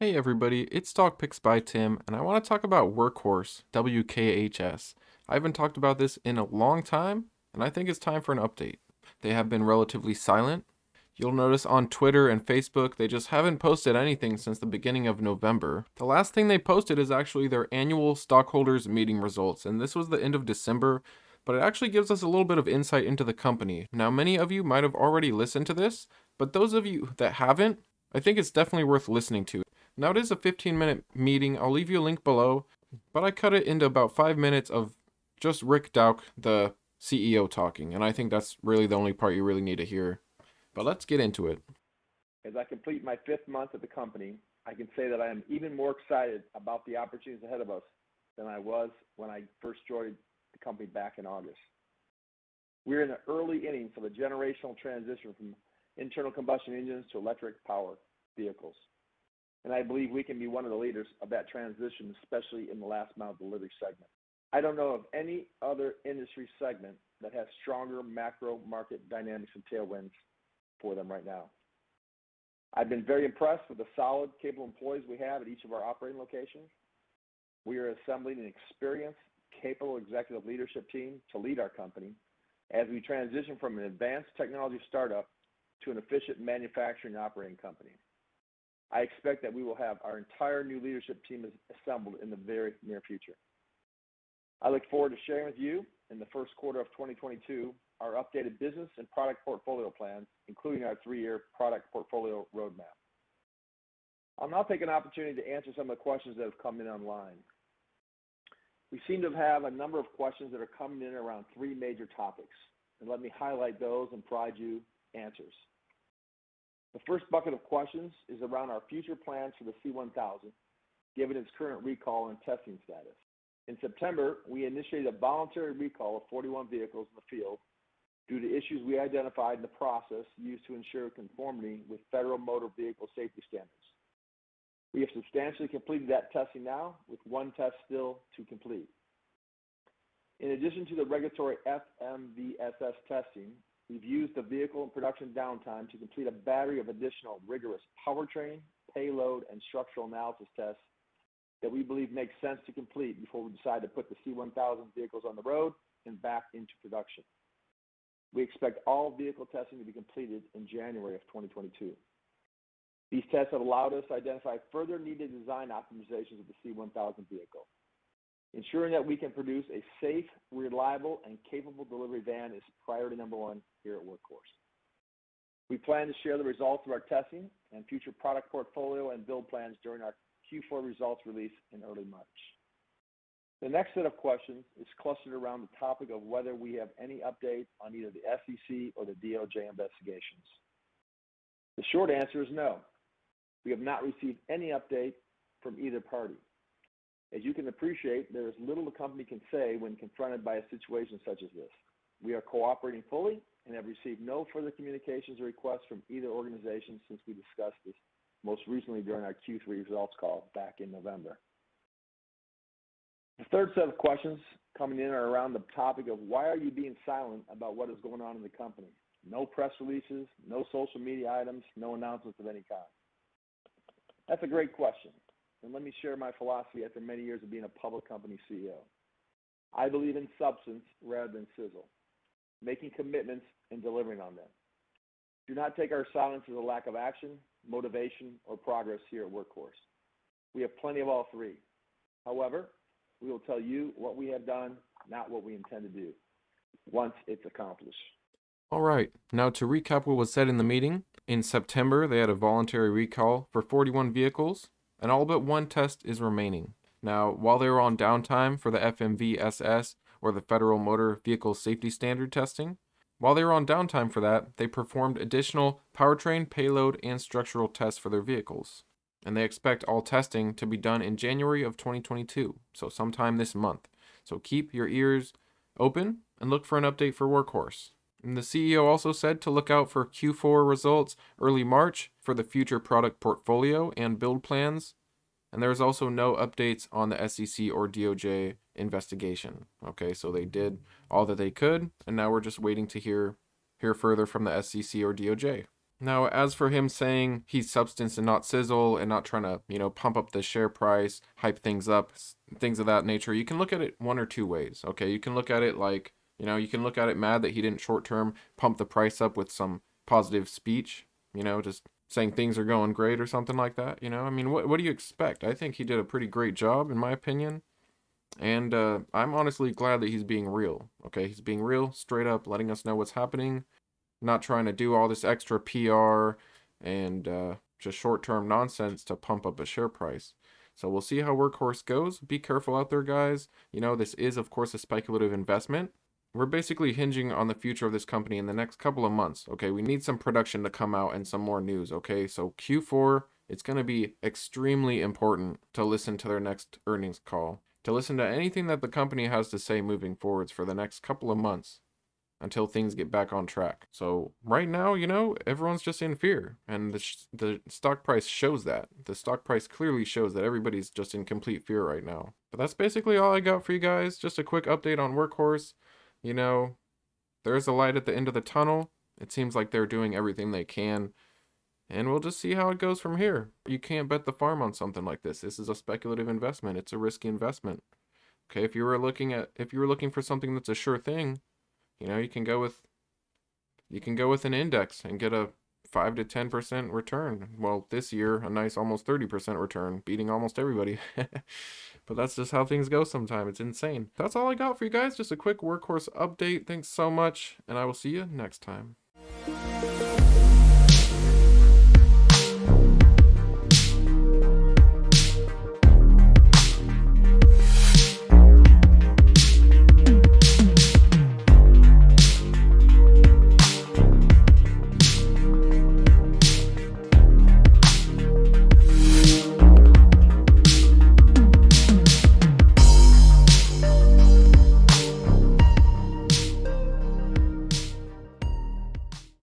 Hey everybody, it's Stock Picks by Tim, and I want to talk about Workhorse, WKHS. I haven't talked about this in a long time, and I think it's time for an update. They have been relatively silent. You'll notice on Twitter and Facebook, they just haven't posted anything since the beginning of November. The last thing they posted is actually their annual stockholders meeting results, and this was the end of December, but it actually gives us a little bit of insight into the company. Now, many of you might have already listened to this, but those of you that haven't, I think it's definitely worth listening to. Now it is a 15-minute meeting. I'll leave you a link below, but I cut it into about 5 minutes of just Rick Dauk, the CEO, talking, and I think that's really the only part you really need to hear. But let's get into it. As I complete my 5th month at the company, I can say that I am even more excited about the opportunities ahead of us than I was when I first joined the company back in August. We're in the early innings of a generational transition from internal combustion engines to electric power vehicles. And I believe we can be one of the leaders of that transition, especially in the last mile delivery segment. I don't know of any other industry segment that has stronger macro market dynamics and tailwinds for them right now. I've been very impressed with the solid, capable employees we have at each of our operating locations. We are assembling an experienced, capable executive leadership team to lead our company as we transition from an advanced technology startup to an efficient manufacturing operating company. I expect that we will have our entire new leadership team assembled in the very near future. I look forward to sharing with you in the first quarter of 2022 our updated business and product portfolio plans, including our 3-year product portfolio roadmap. I'll now take an opportunity to answer some of the questions that have come in online. We seem to have a number of questions that are coming in around 3 major topics, and let me highlight those and provide you answers. The first bucket of questions is around our future plans for the C1000, given its current recall and testing status. In September, we initiated a voluntary recall of 41 vehicles in the field due to issues we identified in the process used to ensure conformity with federal motor vehicle safety standards. We have substantially completed that testing now, with 1 test still to complete. In addition to the regulatory FMVSS testing, we've used the vehicle and production downtime to complete a battery of additional rigorous powertrain, payload, and structural analysis tests that we believe makes sense to complete before we decide to put the C1000 vehicles on the road and back into production. We expect all vehicle testing to be completed in January of 2022. These tests have allowed us to identify further needed design optimizations of the C1000 vehicle. Ensuring that we can produce a safe, reliable, and capable delivery van is priority number 1 here at Workhorse. We plan to share the results of our testing and future product portfolio and build plans during our Q4 results release in early March. The next set of questions is clustered around the topic of whether we have any update on either the SEC or the DOJ investigations. The short answer is no. We have not received any update from either party. As you can appreciate, there is little the company can say when confronted by a situation such as this. We are cooperating fully and have received no further communications or requests from either organization since we discussed this most recently during our Q3 results call back in November. The third set of questions coming in are around the topic of why are you being silent about what is going on in the company? No press releases, no social media items, no announcements of any kind. That's a great question. And let me share my philosophy after many years of being a public company CEO. I believe in substance rather than sizzle, making commitments and delivering on them. Do not take our silence as a lack of action, motivation, or progress here at Workhorse. We have plenty of all 3. However, we will tell you what we have done, not what we intend to do, once it's accomplished. All right, now to recap what was said in the meeting, in September they had a voluntary recall for 41 vehicles, and all but 1 test is remaining. Now, while they were on downtime for the FMVSS, or the Federal Motor Vehicle Safety Standard testing, while they were on downtime for that, they performed additional powertrain, payload, and structural tests for their vehicles. And they expect all testing to be done in January of 2022, so sometime this month. So keep your ears open and look for an update for Workhorse. And the CEO also said to look out for Q4 results early March for the future product portfolio and build plans. And there's also no updates on the SEC or DOJ investigation. Okay, so they did all that they could, and now we're just waiting to hear further from the SEC or DOJ. Now, as for him saying he's substance and not sizzle and not trying to, pump up the share price, hype things up, things of that nature, you can look at it one or two ways, okay? You can look at it like, you can look at it mad that he didn't short term pump the price up with some positive speech, just saying things are going great or something like that, I mean, what do you expect? I think he did a pretty great job, in my opinion. And I'm honestly glad that he's being real, okay? He's being real, straight up, letting us know what's happening, not trying to do all this extra PR and just short term nonsense to pump up a share price. So we'll see how Workhorse goes. Be careful out there, guys. This is, of course, a speculative investment. We're basically hinging on the future of this company in the next couple of months. Okay, we need some production to come out and some more news. Okay, so Q4, it's going to be extremely important to listen to their next earnings call, to listen to anything that the company has to say moving forwards for the next couple of months until things get back on track. So right now, everyone's just in fear, and the stock price shows that. The stock price clearly shows that everybody's just in complete fear right now. But that's basically all I got for you guys. Just a quick update on Workhorse. There's a light at the end of the tunnel. It seems like they're doing everything they can, and we'll just see how it goes from here. You can't bet the farm on something like this. This is a speculative investment. It's a risky investment. Okay, if you were looking for something that's a sure thing, you can go with an index and get a 5 to 10% return. Well, this year a nice almost 30% return, beating almost everybody. But that's just how things go sometimes. It's insane. That's all I got for you guys. Just a quick Workhorse update. Thanks so much, and I will see you next time.